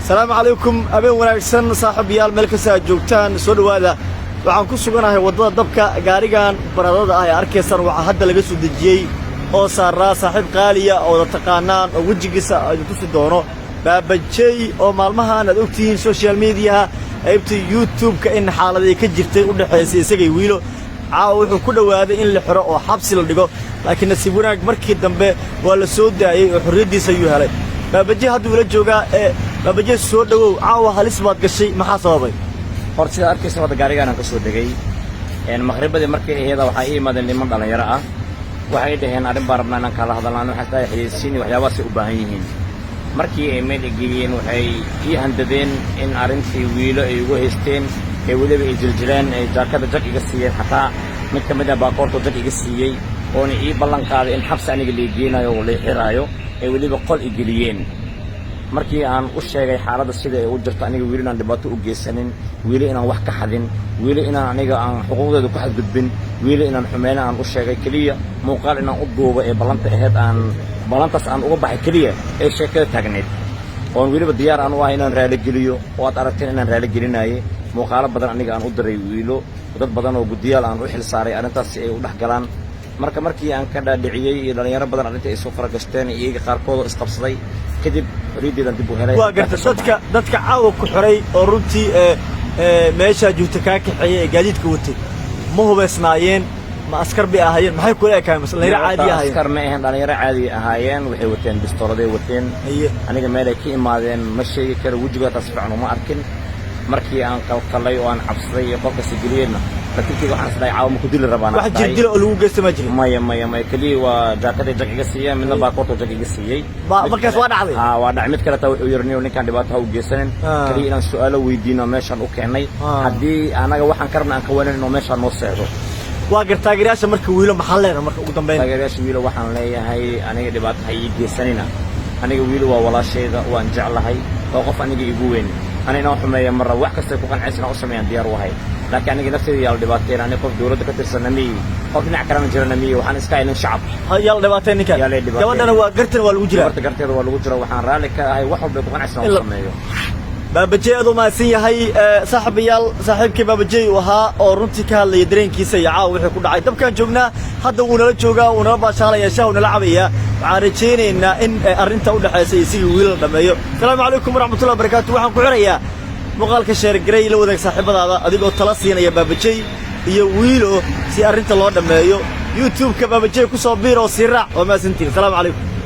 السلام عليكم أبي وناكسن صاحب يال ملك ساجوكتان سود هذا waxaan ku suganahay wadada dabka gaarigan baradada ay arkaysan waxa hadda laga soo dajiyay oo saaraa saaxiib qaaliya oo taqaanaan oo wajigiisa ay tusi doono baabajay oo maalmahan aad ogtihiin social media aybta YouTube-ka in xaaladii ka jirtay u dhaxaysay isagay wiilo wuxuu ku dhawaaday in la xiro oo xabsi la dhigo laakiin nasiib wanaag markii dambe waa la soo daayay oo xorriyadiisa ayuu helay baabajay hadda wala joogaa baabajay soo dhawow halis baad gashay maxaa sababay horta arkaysa wada gaarigan ka soo dagay maqribadii markii aheeda waxa ay imaadeen niman dhalinyaro ah waxay dhaheen arrin baarabnaan aan kala hadalnaa waxa ay xiriirsiin waxyaabaha u baahan yihiin markii ay meel geeyeen waxay handadeen in arrintii wiilo ay ugu haysteen ee waliba ay jiljireen ay jaakada jag iga siiyeen xataa mid ka mid ah baakoorto jag iga siiyay oo ay ballan qaaday in xabsi aniga la geenayo oo la xiraayo ay waliba qol igeliyeen markii aan u sheegay xaaladda sida ay u jirto aniga wiil inaan dhibaato u geysanin wiil inaan wax ka xadin wiil inaan aniga aan xuquuqdeeda ku xadgudbin wiil inaan xumeeyna aan u sheegay kaliya muuqaal inaan u duubo ee ballanta aheed ballantaas aan uga baxay kaliya ee sheekada taagneed oo wiliba diyaar aan u ahay inaan raali geliyo oo aad aragteen inaan raali gelinayo muuqaalo badan aniga aan u diray wiilo dad badan oo gudiyaal aan u xil saaray arrintaas si ay u dhaxgalaan markii aan ka dhaadhiciyay dhalinyaro badan arrinta ay soo faragasteen iyaga qaarkood isqabsaday kadib xoriyadeedan dib u helay waa garta dadka caawa ku xiray oo runtii meesha joogta ka kaxeeyay gaadiidka watay ma hubaysnaayeen ma askar bi ahaayeen maxay kula ekaan dhalinyaro caadi ahaayeen askar ma ahayn dhalinyaro caadi ahaayeen waxay wateen bistooladay wateen aniga meel ay ka imaadeen ma sheegi karo wajiga tasfiicno ma arkin markii aan qalqalay oo aan cabsaday qofka sigiliyeenna لكن waxaan isleeyahay caawa ma ku dili rabaan wax jirdil oo lagu geystay ma jirin maya kaliya waa jaakada jag iga siiyay midna baakoorto jag iga siiyay markaas waa dhacday waa dhacay mid kale taa wuxuu yirnay ninkan dhibaato u geysanin kaliya inaan su'aalo weydiino meeshan u keenay hadii anaga waxaan karna aan ka wanaano meeshan noo seexdo waa gartaageeraasha marka wiilo maxaa leeyahay marka ugu dambeyn taageeraasha wiilo waxaan leeyahay aniga dhibaato ay geysanina aniga wiilo waa walaashayda waan jeclahay oo qof aniga igu weyn أنا حماية مرة واحد كسر كوكان عيسنا أصلا ديار وهاي لكن أنا نفسي يلا دباتين أنا قف دورة كتير سنمي قف نعكر من جرنمي وحنا سكايل الشعب يلا دباتين كان يلا دباتين جواد أنا وقرتن والوجرة قرتن والوجرة وحنا رالك هاي واحد بكوكان عيسنا أصلا baabajay adoo maasin yahay saaxiibayaal saaxiibkii baabajay waxa oo runtii ka hadlay dareenkiisa iyo wixii ku dhacay dabkan joognaa hadda uu nala joogaa uu nala baashaalaya shaah uu nala cabaya waxaan rajaynaynaa in arrinta u dhaxaysay sidii wiil dhameeyo salaamu calaykum waraxmatullahi wabarakaatuh waxaan ku xirayaa muuqaalka sheer garay la wadaag saaxiibadaada adigoo tala siinaya baabajay iyo wiilo si arrinta loo dhameeyo YouTube-ka baabajay ku soo biiro si raac oo maasintiin salaamu calaykum